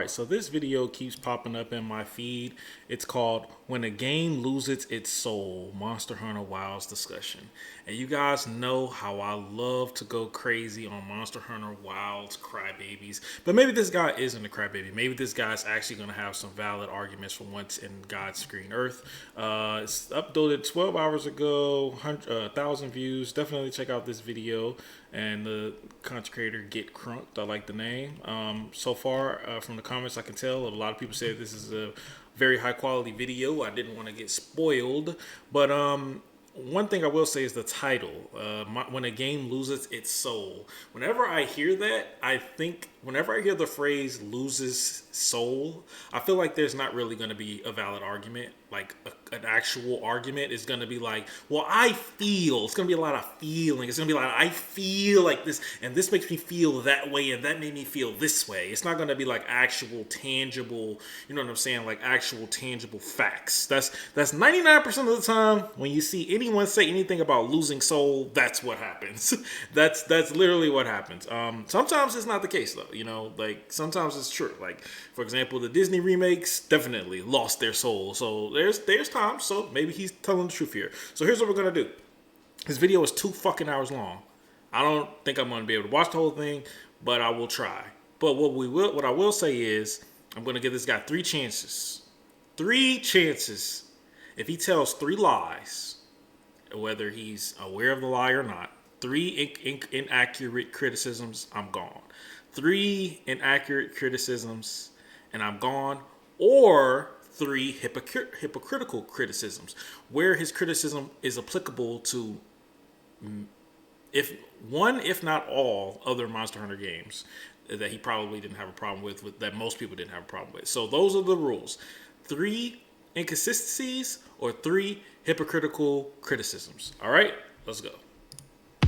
Alright, so this video keeps popping up in my feed. It's called When a Game Loses Its Soul, Monster Hunter Wilds discussion. And you guys know how I love to go crazy on Monster Hunter Wilds crybabies. But maybe this guy isn't a crybaby. Maybe this guy's actually going to have some valid arguments for once in God's green earth. It's uploaded 12 hours ago, 1,000 views. Definitely check out this video. And the content creator Get Crunked, I like the name. So far, from the comments, I can tell a lot of people say this is a very high quality video. I didn't want to get spoiled, but one thing I will say is the title, When a Game Loses Its Soul. Whenever I hear that, whenever I hear the phrase loses soul, I feel like there's not really going to be a valid argument. Like an actual argument is going to be like, well, it's going to be a lot of feeling. It's going to be like, I feel like this, and this makes me feel that way, and that made me feel this way. It's not going to be like actual tangible, you know what I'm saying? Like actual tangible facts. That's 99% of the time when you see anyone say anything about losing soul, that's what happens. That's literally what happens. Sometimes it's not the case though, you know, like sometimes it's true. Like for example, the Disney remakes definitely lost their soul. So there's times, so maybe he's telling the truth here. So here's what we're gonna do. This video is 2 fucking hours long. I don't think I'm gonna be able to watch the whole thing, but I will try. But what I will say is I'm gonna give this guy 3 chances. 3 chances. If he tells 3 lies, whether he's aware of the lie or not, 3 inaccurate criticisms, I'm gone. 3 inaccurate criticisms, and I'm gone. Or 3 hypocritical criticisms, where his criticism is applicable to if not all other Monster Hunter games that he probably didn't have a problem with that most people didn't have a problem with. So those are the rules. 3 inconsistencies or 3 hypocritical criticisms. All right, let's go.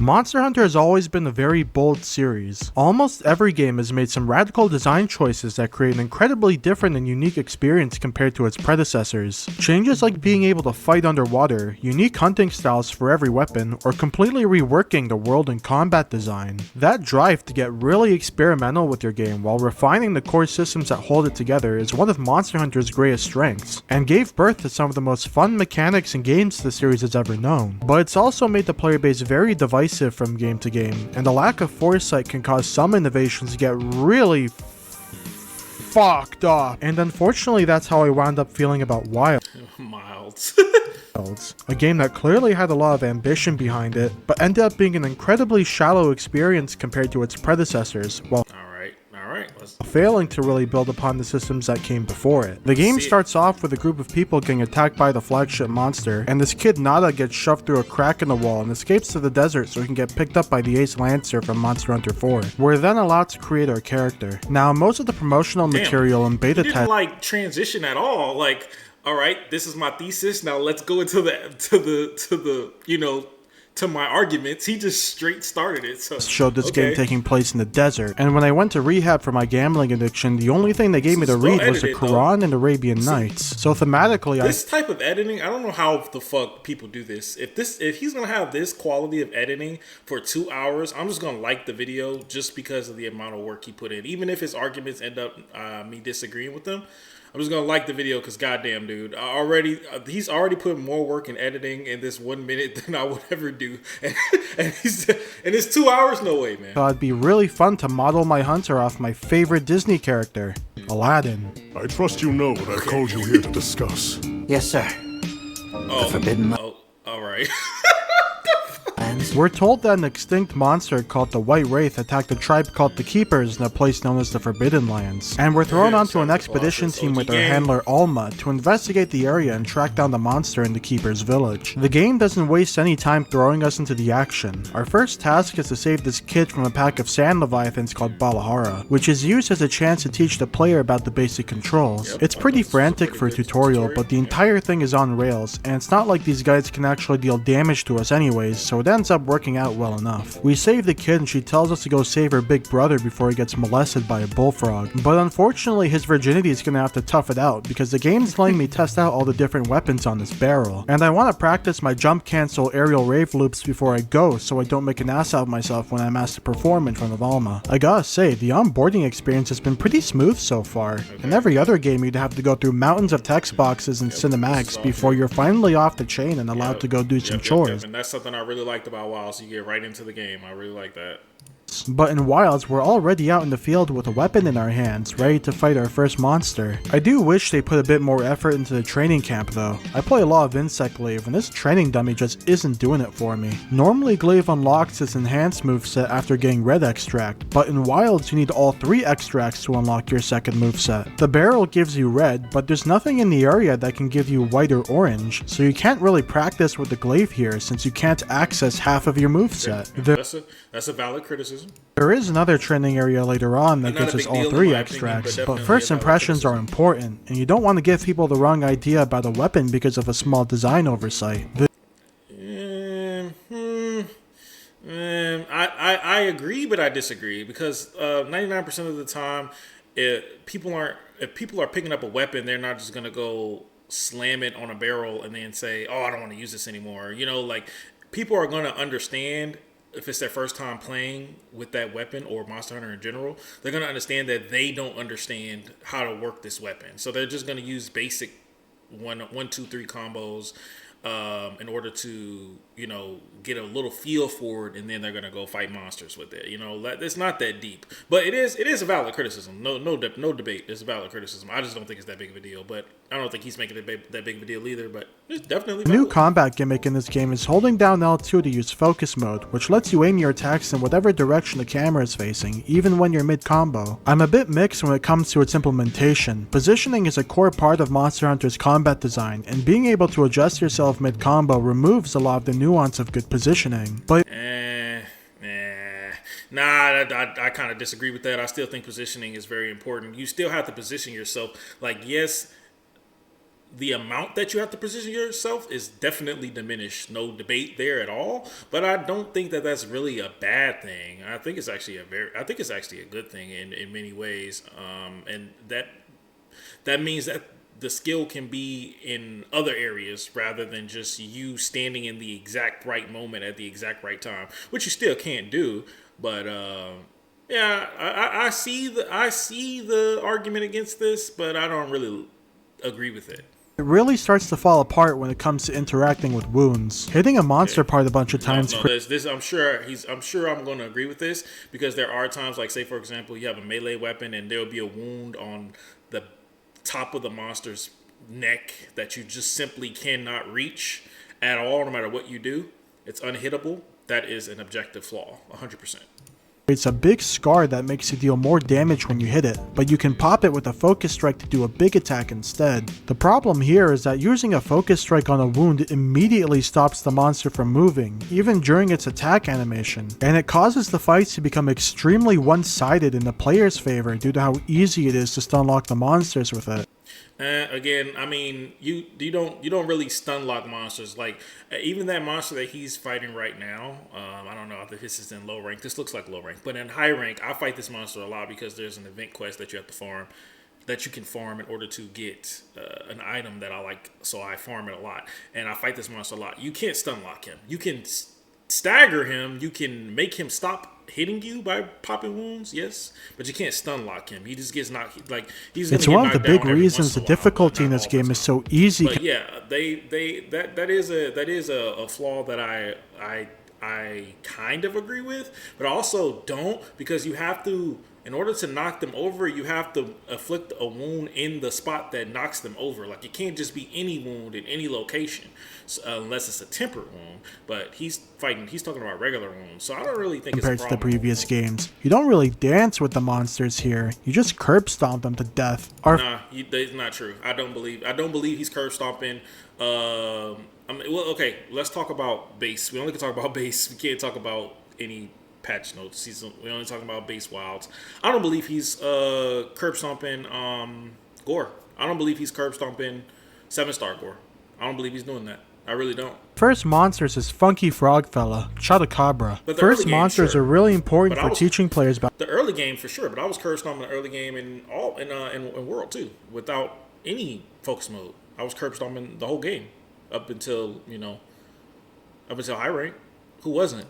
Monster Hunter has always been a very bold series. Almost every game has made some radical design choices that create an incredibly different and unique experience compared to its predecessors. Changes like being able to fight underwater, unique hunting styles for every weapon, or completely reworking the world and combat design. That drive to get really experimental with your game while refining the core systems that hold it together is one of Monster Hunter's greatest strengths, and gave birth to some of the most fun mechanics and games the series has ever known. But it's also made the player base very divisive from game to game, and a lack of foresight can cause some innovations to get really fucked up. And unfortunately, that's how I wound up feeling about Wilds. A game that clearly had a lot of ambition behind it, but ended up being an incredibly shallow experience compared to its predecessors, while failing to really build upon the systems that came before it. The game starts off with a group of people getting attacked by the flagship monster, and this kid Nada gets shoved through a crack in the wall and escapes to the desert so he can get picked up by the Ace Lancer from Monster Hunter 4. We're then allowed to create our character. Now, most of the promotional material and beta tests didn't like transition at all. Like, all right, this is my thesis. Now let's go into to my arguments. He just straight started it. So showed this game taking place in the desert, and when I went to rehab for my gambling addiction, the only thing they gave me to read was the Quran and Arabian Nights. So thematically, this type of editing, I don't know how the fuck people do this. If he's gonna have this quality of editing for 2 hours, I'm just gonna like the video just because of the amount of work he put in. Even if his arguments end up me disagreeing with them, I'm just gonna like the video because goddamn, dude, he's already put more work in editing in this 1 minute than I would ever do, and it's 2 hours, no way, man. So it'd be really fun to model my hunter off my favorite Disney character, Aladdin. I trust you know what I've called you here to discuss. Yes, sir. The forbidden. All right. We're told that an extinct monster called the White Wraith attacked a tribe called the Keepers in a place known as the Forbidden Lands, and we're thrown onto an expedition team with our handler Alma to investigate the area and track down the monster in the Keepers village. The game doesn't waste any time throwing us into the action. Our first task is to save this kid from a pack of sand leviathans called Balahara, which is used as a chance to teach the player about the basic controls. It's pretty frantic for a tutorial, but the entire thing is on rails, and it's not like these guys can actually deal damage to us anyways, so it ends up up working out well enough. We save the kid and she tells us to go save her big brother before he gets molested by a bullfrog. But unfortunately his virginity is gonna have to tough it out because the game's letting me test out all the different weapons on this barrel. And I want to practice my jump cancel aerial rave loops before I go so I don't make an ass out of myself when I'm asked to perform in front of Alma. I gotta say, the onboarding experience has been pretty smooth so far. In every other game you'd have to go through mountains of text boxes and cinematics before you're finally off the chain and allowed to go do some chores. And that's something I really liked about WoW, so you get right into the game. I really like that. But in Wilds, we're already out in the field with a weapon in our hands, ready to fight our first monster. I do wish they put a bit more effort into the training camp though. I play a lot of Insect Glaive, and this training dummy just isn't doing it for me. Normally Glaive unlocks its enhanced moveset after getting Red Extract, but in Wilds you need all 3 extracts to unlock your second moveset. The barrel gives you red, but there's nothing in the area that can give you white or orange, so you can't really practice with the Glaive here since you can't access half of your moveset. That's a valid criticism. There is another training area later on that gives us all 3 extracts, but first impressions are important, and you don't want to give people the wrong idea about a weapon because of a small design oversight. I agree, but I disagree because 99% of the time, if people are picking up a weapon, they're not just gonna go slam it on a barrel and then say, "Oh, I don't want to use this anymore." You know, like people are gonna understand. If it's their first time playing with that weapon or Monster Hunter in general, they're going to understand that they don't understand how to work this weapon. So they're just going to use basic 1, 2, 3 combos in order to, get a little feel for it, and then they're going to go fight monsters with it. It's not that deep. But it is a valid criticism. No debate. It's a valid criticism. I just don't think it's that big of a deal. But I don't think he's making it that big of a deal either, but it's definitely valid. New combat gimmick in this game is holding down L2 to use focus mode, which lets you aim your attacks in whatever direction the camera is facing, even when you're mid-combo. I'm a bit mixed when it comes to its implementation. Positioning is a core part of Monster Hunter's combat design, and being able to adjust yourself mid-combo removes a lot of the nuance of good positioning. But I kind of disagree with that. I still think positioning is very important. You still have to position yourself. Like, yes, the amount that you have to position yourself is definitely diminished. No debate there at all. But I don't think that that's really a bad thing. I think it's actually a good thing in many ways. And that means that the skill can be in other areas rather than just you standing in the exact right moment at the exact right time, which you still can't do. But I see the argument against this, but I don't really agree with it. it really starts to fall apart when it comes to interacting with wounds. Hitting a monster part a bunch of times. I'm sure I'm going to agree with this because there are times, like say for example, you have a melee weapon and there will be a wound on the top of the monster's neck that you just simply cannot reach at all, no matter what you do. It's unhittable. That is an objective flaw, 100%. It's a big scar that makes you deal more damage when you hit it, but you can pop it with a focus strike to do a big attack instead. The problem here is that using a focus strike on a wound immediately stops the monster from moving, even during its attack animation, and it causes the fights to become extremely one-sided in the player's favor due to how easy it is to stun lock the monsters with it. Again, I mean, you don't really stun lock monsters. Like even that monster that he's fighting right now. I don't know if this is in low rank. This looks like low rank, but in high rank, I fight this monster a lot because there's an event quest that you have to farm, that you can farm in order to get an item that I like. So I farm it a lot, and I fight this monster a lot. You can't stun lock him. You can stagger him. You can make him stop hitting you by popping wounds, yes, but you can't stun lock him. He just gets knocked. Like it's one of the big reasons the difficulty in this game is so easy. But yeah, that is a flaw that I kind of agree with, but I also don't, because you have to, in order to knock them over, you have to afflict a wound in the spot that knocks them over. Like it can't just be any wound in any location, unless it's a tempered wound. But he's talking about regular wounds, so I don't really think compared it's a to the problem. previous games. You don't really dance with the monsters here. You just curb stomp them to death. It's not true. I don't believe he's curb stomping. Okay, let's talk about base. We only can talk about base. We can't talk about any patch notes. We're only talking about base wilds. I don't believe he's curb stomping Gore. I don't believe he's curb stomping 7-star Gore. I don't believe he's doing that. I really don't. First monsters is Funky Frog Fella, Chotacabra. But the First early game, monsters sure. are really important But I for was- teaching players about The early game for sure, but I was cursed on the early game in World too, without any focus mode. I was cursed on in the whole game up until high rank. Who wasn't?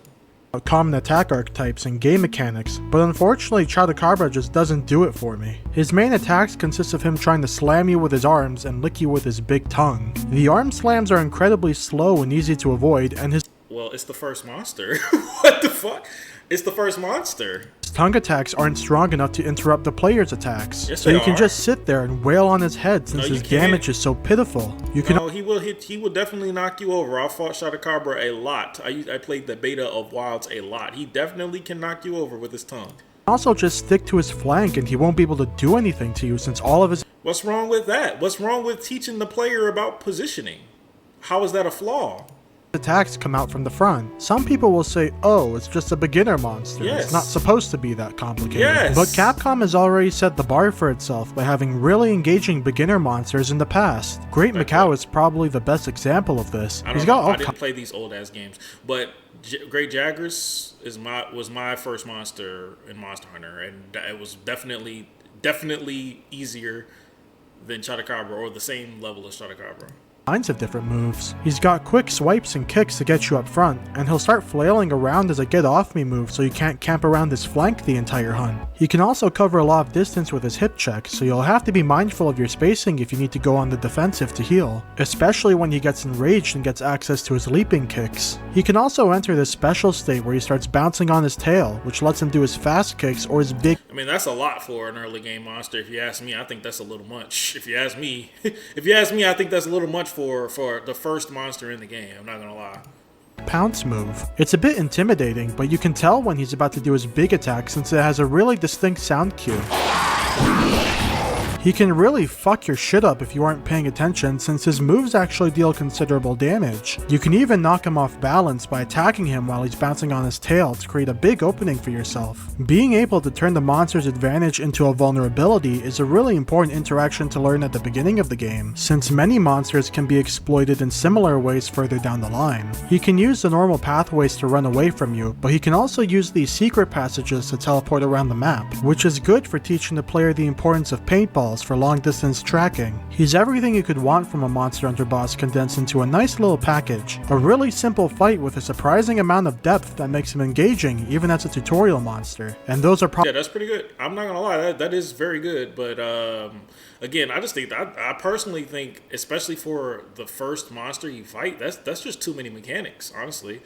common attack archetypes and game mechanics, but unfortunately Chotacabra just doesn't do it for me. His main attacks consist of him trying to slam you with his arms and lick you with his big tongue. The arm slams are incredibly slow and easy to avoid, and his Well, it's the first monster. What the fuck? It's the first monster. tongue attacks aren't strong enough to interrupt the player's attacks, Yes, so they you can are. just sit there and wail on his head since No, you his can't. damage is so pitiful. You can No, he will definitely knock you over. I fought Chotacabra a lot. I played the beta of Wilds a lot. He definitely can knock you over with his tongue. also just stick to his flank and he won't be able to do anything to you since all of his What's wrong with that? What's wrong with teaching the player about positioning? How is that a flaw? attacks come out from the front. Some people will say, oh, it's just a beginner monster. Yes. It's not supposed to be that complicated. Yes. But Capcom has already set the bar for itself by having really engaging beginner monsters in the past. Great Macau is probably the best example of this. I He's don't got know. all I didn't play these old ass games, but Great Jaggers was my first monster in Monster Hunter, and it was definitely easier than Chotacabra, or the same level as Chotacabra. kinds of different moves. He's got quick swipes and kicks to get you up front, and he'll start flailing around as a get off me move so you can't camp around his flank the entire hunt. He can also cover a lot of distance with his hip check, so you'll have to be mindful of your spacing if you need to go on the defensive to heal, especially when he gets enraged and gets access to his leaping kicks. He can also enter this special state where he starts bouncing on his tail, which lets him do his fast kicks or his big I mean, that's a lot for an early game monster. If you ask me, I think that's a little much. If you ask me, I think that's a little much for the first monster in the game. I'm not gonna lie. pounce move. It's a bit intimidating, but you can tell when he's about to do his big attack since it has a really distinct sound cue. He can really fuck your shit up if you aren't paying attention since his moves actually deal considerable damage. You can even knock him off balance by attacking him while he's bouncing on his tail to create a big opening for yourself. Being able to turn the monster's advantage into a vulnerability is a really important interaction to learn at the beginning of the game, since many monsters can be exploited in similar ways further down the line. He can use the normal pathways to run away from you, but he can also use these secret passages to teleport around the map, which is good for teaching the player the importance of paintballs for long distance tracking. He's everything you could want from a Monster Hunter boss condensed into a nice little package. A really simple fight with a surprising amount of depth that makes him engaging even as a tutorial monster. And those are Yeah, that's pretty good. I'm not gonna lie, that is very good. But again, I just think I personally think, especially for the first monster you fight, that's just too many mechanics. Honestly,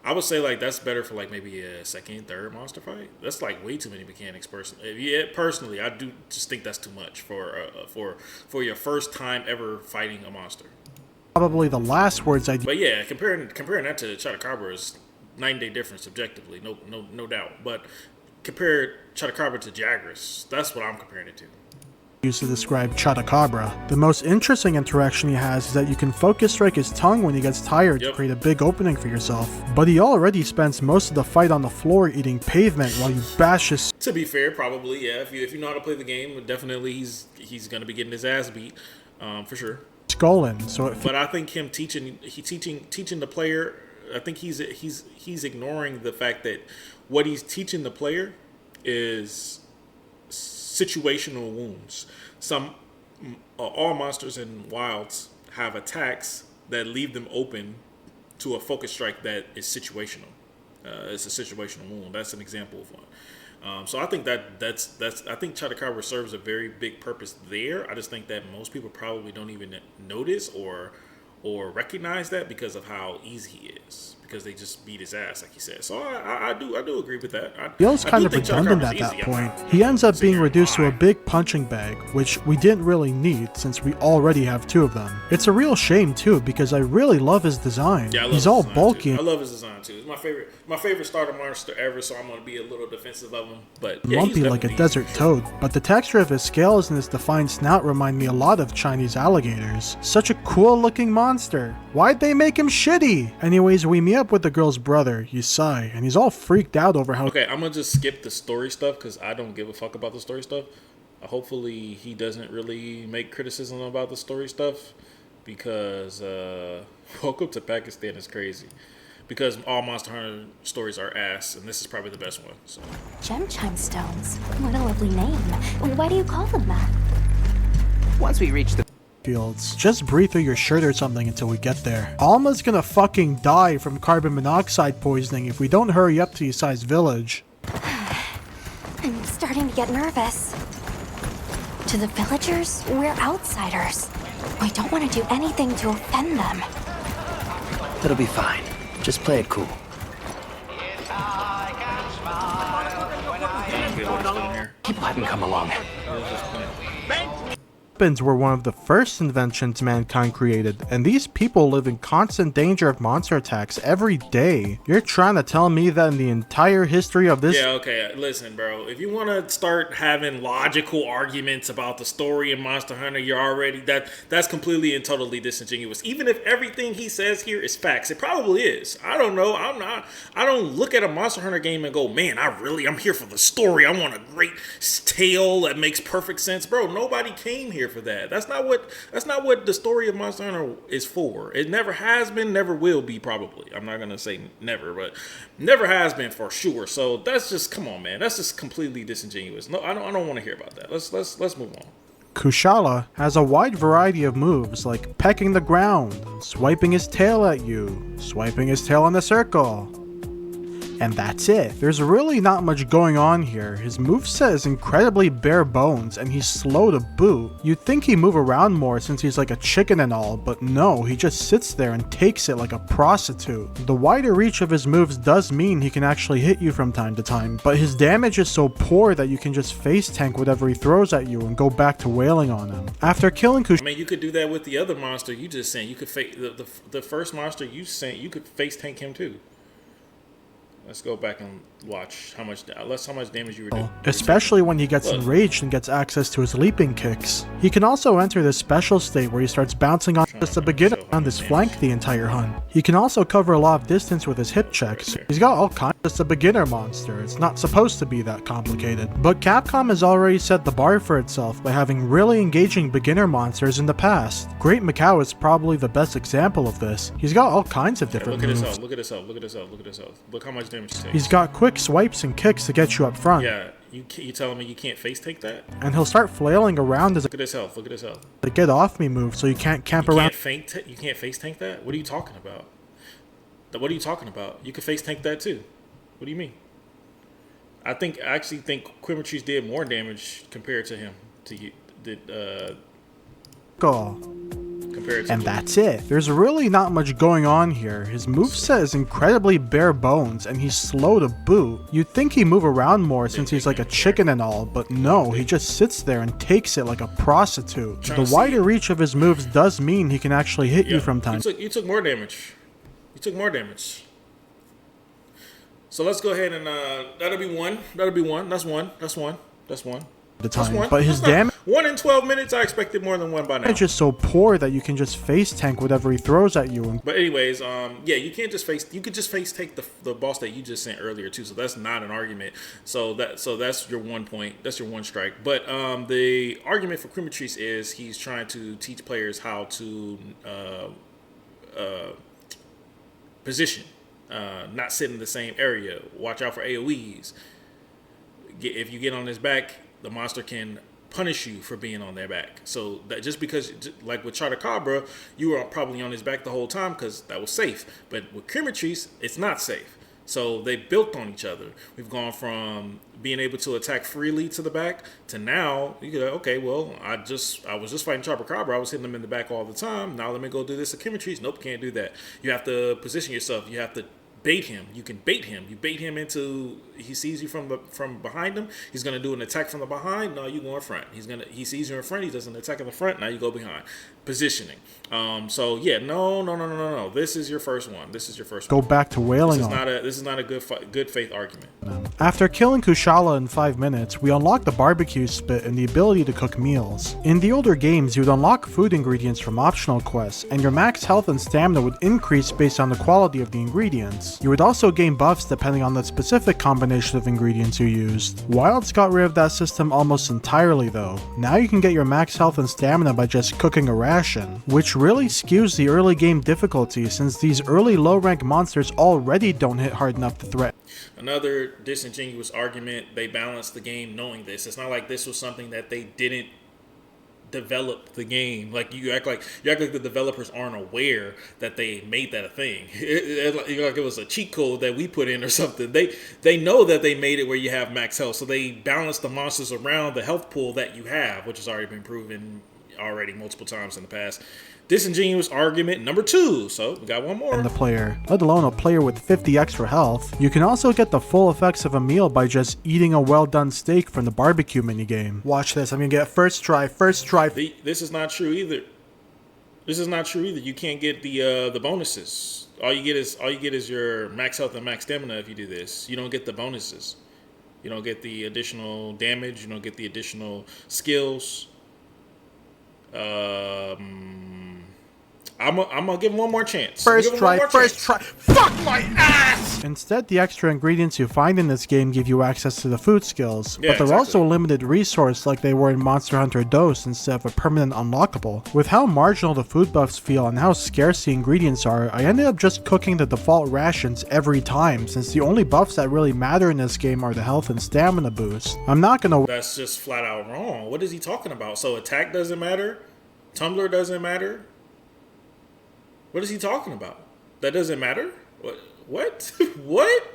I would say like that's better for like maybe a second, third monster fight. That's like way too many mechanics. Personally, I do just think that's too much for your first time ever fighting a monster. probably the last words I'd But yeah, comparing that to Chotacabra is 9-day difference objectively, no doubt. But compare Chotacabra to Jagras, that's what I'm comparing it to. use to describe Chotacabra. The most interesting interaction he has is that you can focus strike his tongue when he gets tired to Yep. create a big opening for yourself. But he already spends most of the fight on the floor eating pavement while you bash his To be fair, probably, yeah. If you know how to play the game, definitely he's gonna be getting his ass beat, for sure. skull in, so it But I think him teaching the player, I think he's ignoring the fact that what he's teaching the player is situational wounds. All monsters in Wilds have attacks that leave them open to a focus strike that is situational. It's a situational wound. That's an example of one. So I think that's I think Chotacabra serves a very big purpose there. I just think that most people probably don't even notice or recognize that because of how easy he is, because they just beat his ass, like you said. So I do agree with that. feels I kind do of think redundant Chotacabra at is that easy. point. I'm He ends up sitting being here reduced to a lying. big punching bag, which we didn't really need since we already have two of them. It's a real shame too, because I really love his design. Yeah, I love He's his all design, bulky too. and I love his design too. It's my favorite starter monster ever. So I'm gonna be a little defensive of him. But yeah, lumpy he's like a definitely desert easy. toad, but the texture of his scales and his defined snout remind me a lot of Chinese alligators. Such a cool looking monster. Why'd they make him shitty? Anyways, we meet up with the girl's brother, Yusai, and he's all freaked out over how Okay, I'm gonna just skip the story stuff because I don't give a fuck about the story stuff. Hopefully, he doesn't really make criticism about the story stuff. because Welcome to Pakistan is crazy. Because all Monster Hunter stories are ass, and this is probably the best one. So. Gem chime stones. What a lovely name. Why do you call them that? Once we reach the fields. Just breathe through your shirt or something until we get there. Alma's gonna fucking die from carbon monoxide poisoning if we don't hurry up to Yisai's village. I'm starting to get nervous. To the villagers, we're outsiders. We don't want to do anything to offend them. It'll be fine. Just play it cool. People hadn't come along. Weapons were one of the first inventions mankind created, and these people live in constant danger of monster attacks every day. You're trying to tell me that in the entire history of this— Yeah, okay, listen, bro. If you want to start having logical arguments about the story in Monster Hunter, you're already— that's completely and totally disingenuous. Even if everything he says here is facts, it probably is. I don't know. I don't look at a Monster Hunter game and go, man, I'm here for the story. I want a great tale that makes perfect sense. Bro, nobody came here for that. That's not what the story of Monster Hunter is for. It never has been, never will be, probably. I'm not gonna say never, but never has been for sure. So that's just, come on, man. That's just completely disingenuous. No, I don't want to hear about that. Let's move on. Kushala has a wide variety of moves like pecking the ground, swiping his tail at you, swiping his tail in a circle. And that's it. There's really not much going on here. His moveset is incredibly bare bones and he's slow to boot. You'd think he'd move around more since he's like a chicken and all, but no, he just sits there and takes it like a prostitute. The wider reach of his moves does mean he can actually hit you from time to time, but his damage is so poor that you can just face tank whatever he throws at you and go back to wailing on him. After killing Kushala— I mean, you could do that with the other monster you just sent. You could the first monster you sent, you could face tank him too. Let's go back and watch how much damage you were doing. Especially when he gets enraged and gets access to his leaping kicks. He can also enter this special state where he starts bouncing on just a beginner on his flank the entire hunt. He can also cover a lot of distance with his hip checks. He's got all kinds. Just a beginner monster. It's not supposed to be that complicated. But Capcom has already set the bar for itself by having really engaging beginner monsters in the past. Great Macau is probably the best example of this. He's got all kinds of different moves. Look at this out. Look how much damage he takes. He's got quick swipes and kicks to get you up front. Yeah, you telling me you can't face take that? And he'll start flailing around as Look at his health. the get off me move, so you can't camp around. You can't face tank that? What are you talking about? You can face tank that too. What do you mean? I actually think Quimitrice did more damage compared to him. And that's it. There's really not much going on here. His moveset is incredibly bare bones and he's slow to boot. You'd think he'd move around more since he's like a chicken and all, but no, he just sits there and takes it like a prostitute. The wider reach of his moves does mean he can actually hit you from time. You took more damage. So let's go ahead and that'll be one. That's one. The time, but his damage 1 in 12 minutes. I expected more than one by now. Is so poor that you can just face tank whatever he throws at you. But anyways, yeah, you could just face take the boss that you just sent earlier too. So that's not an argument. So that's your 1 point. That's your one strike. But the argument for Quimitrice is he's trying to teach players how to position, not sit in the same area. Watch out for AoEs. If you get on his back, the monster can punish you for being on their back. So that just because, like with Chotacabra, you were probably on his back the whole time because that was safe. But with Quimitrice, it's not safe. So they built on each other. We've gone from being able to attack freely to the back to now you go, okay, well, I was just fighting Chotacabra. I was hitting them in the back all the time. Now let me go do this to Quimitrice. Nope, can't do that. You have to position yourself. You have to bait him. You can bait him. You bait him into, he sees you from behind him. He's gonna do an attack from the behind. No, you go in front. He sees you in front. He does an attack in the front. Now you go behind. Positioning. So yeah, no. This is your first one. Go back to wailing on. This is not a good faith argument. After killing Kushala in 5 minutes, we unlock the barbecue spit and the ability to cook meals. In the older games, you would unlock food ingredients from optional quests, and your max health and stamina would increase based on the quality of the ingredients. items. You would also gain buffs depending on the specific combination of ingredients you used. Wilds got rid of that system almost entirely though. Now you can get your max health and stamina by just cooking a ration, which really skews the early game difficulty since these early low rank monsters already don't hit hard enough to threaten. Another disingenuous argument, they balanced the game knowing this. It's not like this was something that they didn't develop the game. Like you act like the developers aren't aware that they made that a thing. Like it was a cheat code that we put in or something. They know that they made it where you have max health, so they balance the monsters around the health pool that you have, which has already been proven already multiple times in the past. Disingenuous argument number 2. So we got one more. The player, let alone a player with 50 extra health. You can also get the full effects of a meal by just eating a well done steak from the barbecue minigame. Watch this, I'm gonna get first try. This is not true either. You can't get the bonuses. All you get is your max health and max stamina if you do this. You don't get the bonuses. You don't get the additional damage. You don't get the additional skills. I'm gonna give him one more chance. First try. Fuck my ass! Instead, the extra ingredients you find in this game give you access to the food skills, but they're also a limited resource like they were in Monster Hunter DOS instead of a permanent unlockable. With how marginal the food buffs feel and how scarce the ingredients are, I ended up just cooking the default rations every time, since the only buffs that really matter in this game are the health and stamina boost. I'm not gonna... That's just flat out wrong. What is he talking about? So attack doesn't matter? Tumbler doesn't matter? What is he talking about? That doesn't matter? What? What?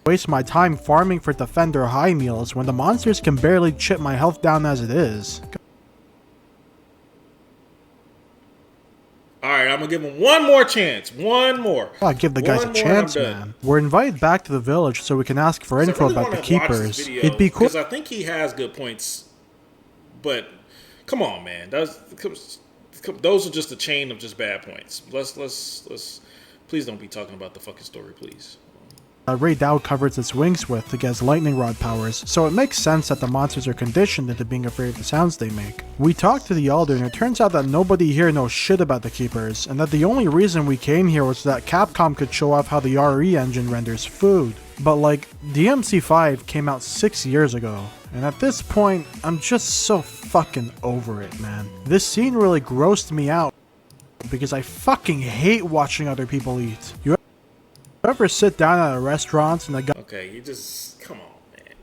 Waste my time farming for defender high meals when the monsters can barely chip my health down as it is. Alright, I'm gonna give him one more chance. One more. I'll give the guys a chance, man. We're invited back to the village so we can ask for info about the keepers. It'd be cool. Because I think he has good points. But come on, man. Those are just a chain of just bad points. Let's please don't be talking about the fucking story, please. Ray Dow covers its wings with to get its lightning rod powers, so it makes sense that the monsters are conditioned into being afraid of the sounds they make. We talked to the Elder and it turns out that nobody here knows shit about the Keepers, and that the only reason we came here was so that Capcom could show off how the RE engine renders food. But like, DMC5 came out 6 years ago, and at this point, I'm just so fucking over it, man. This scene really grossed me out, because I fucking hate watching other people eat. You ever sit down at a restaurant and the guy... Okay, you just... Come on, man.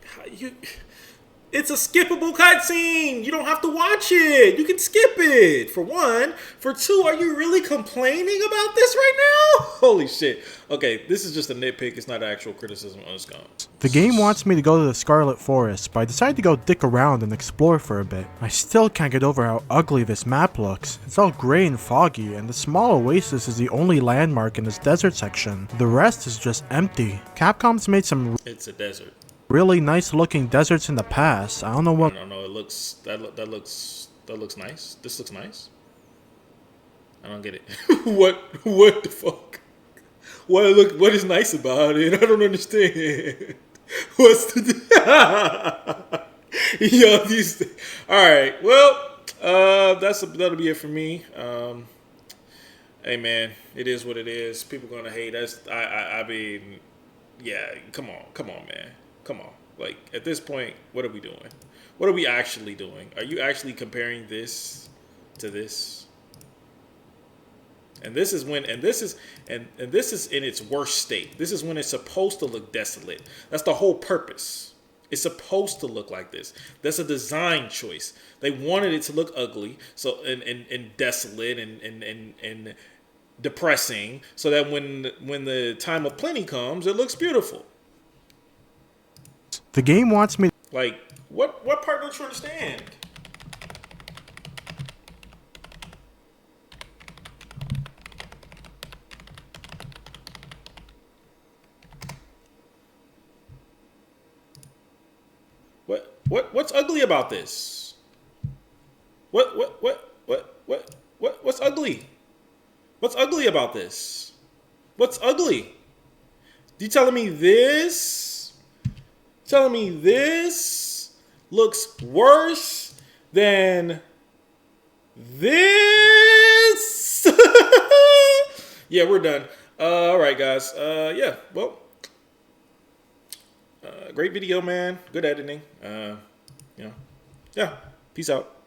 It's a skippable cutscene. You don't have to watch it. You can skip it, for one. For two, are you really complaining about this right now? Holy shit. Okay, this is just a nitpick. It's not actual criticism on its own. The game wants me to go to the Scarlet Forest, but I decided to go dick around and explore for a bit. I still can't get over how ugly this map looks. It's all gray and foggy, and the small oasis is the only landmark in this desert section. The rest is just empty. Capcom's made some... It's a desert. Really nice looking deserts in the past. I don't know what... No, it looks... That looks nice. This looks nice. I don't get it. What the fuck? What is nice about it? I don't understand. What's the... Yo, these... Alright, well, that'll be it for me. Hey man, it is what it is. People gonna hate us. I mean, yeah, come on, man. Come on. Like, at this point, what are we doing? What are we actually doing? Are you actually comparing this to this? And this is when, and this is in its worst state. This is when it's supposed to look desolate. That's the whole purpose. It's supposed to look like this. That's a design choice. They wanted it to look ugly, so and desolate and depressing, so that when the time of plenty comes, it looks beautiful. The game wants me... Like, what part don't you understand? What's ugly about this? What's ugly? What's ugly about this? What's ugly? You telling me this? Telling me this looks worse than this? Yeah, we're done. All right, guys. Yeah. Well, great video, man. Good editing. You know. Yeah. Peace out.